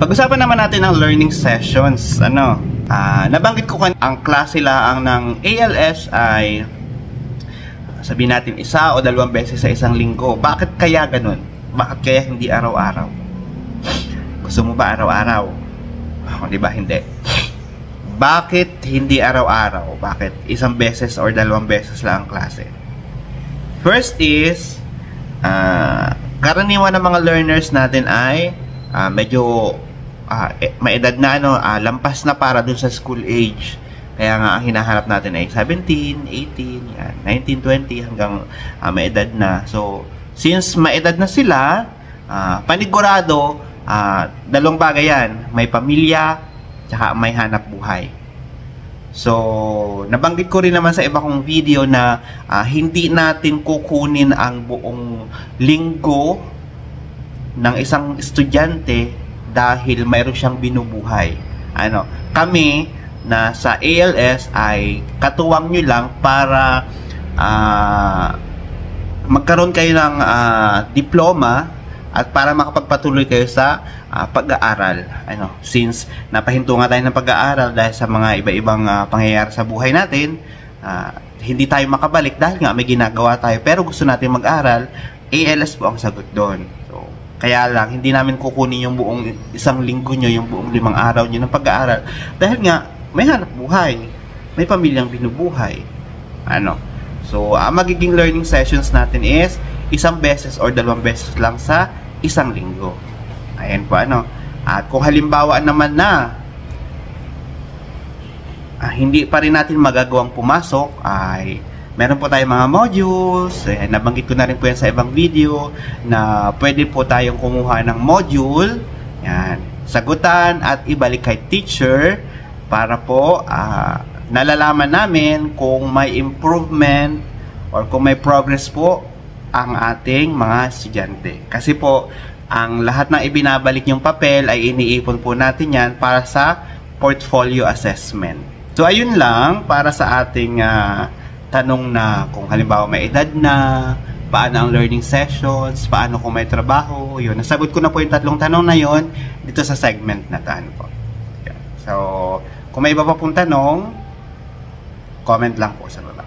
Pag-usapan naman natin ang learning sessions. Nabanggit ko ang klase laang ng ALS ay sabihin natin 1 o 2 beses sa isang linggo. Bakit kaya ganun? Bakit kaya hindi araw-araw? Gusto mo ba araw-araw? Di ba hindi? Bakit hindi araw-araw? Bakit 1 beses or 2 beses lang ang klase? First is, karaniwan ng mga learners natin ay medyo may edad na, lampas na para dun sa school age. Kaya nga ang hinahanap natin ay 17, 18, yan, 19, 20 hanggang may edad na. So, since may edad na sila, panigurado, 2 bagay yan. May pamilya, tsaka may hanap buhay. So, nabanggit ko rin naman sa iba kong video na hindi natin kukunin ang buong linggo ng isang estudyante dahil mayroon siyang binubuhay. Kami na sa ALS ay katuwang nyo lang para magkaroon kayo ng diploma at para makapagpatuloy kayo sa pag-aaral. Since napahinto nga tayo ng pag-aaral dahil sa mga iba-ibang pangyayari sa buhay natin, hindi tayo makabalik dahil nga may ginagawa tayo pero gusto natin mag-aral, ALS po ang sagot doon. So, kaya lang, hindi namin kukunin yung buong 1 linggo nyo, yung buong 5 araw nyo ng pag-aaral dahil nga may hanap buhay, may pamilyang binubuhay. So, ang magiging learning sessions natin is 1 beses or 2 beses lang sa 1 linggo. Ayan po, At kung halimbawa naman na hindi pa rin natin magagawang pumasok, ay meron po tayong mga modules. Nabanggit ko na rin po yan sa ibang video na pwede po tayong kumuha ng module, yan, sagutan at ibalik kay teacher para po nalalaman namin kung may improvement or kung may progress po ang ating mga estudyante. Kasi po, ang lahat ng ibinabalik yung papel ay iniipon po natin yan para sa portfolio assessment. So, ayun lang para sa ating tanong na kung halimbawa may edad na, paano ang learning sessions, paano kung may trabaho, yun. Nasagot ko na po yung 3 tanong na yun dito sa segment na po. So, kung may iba pa pong tanong, comment lang po sa baba.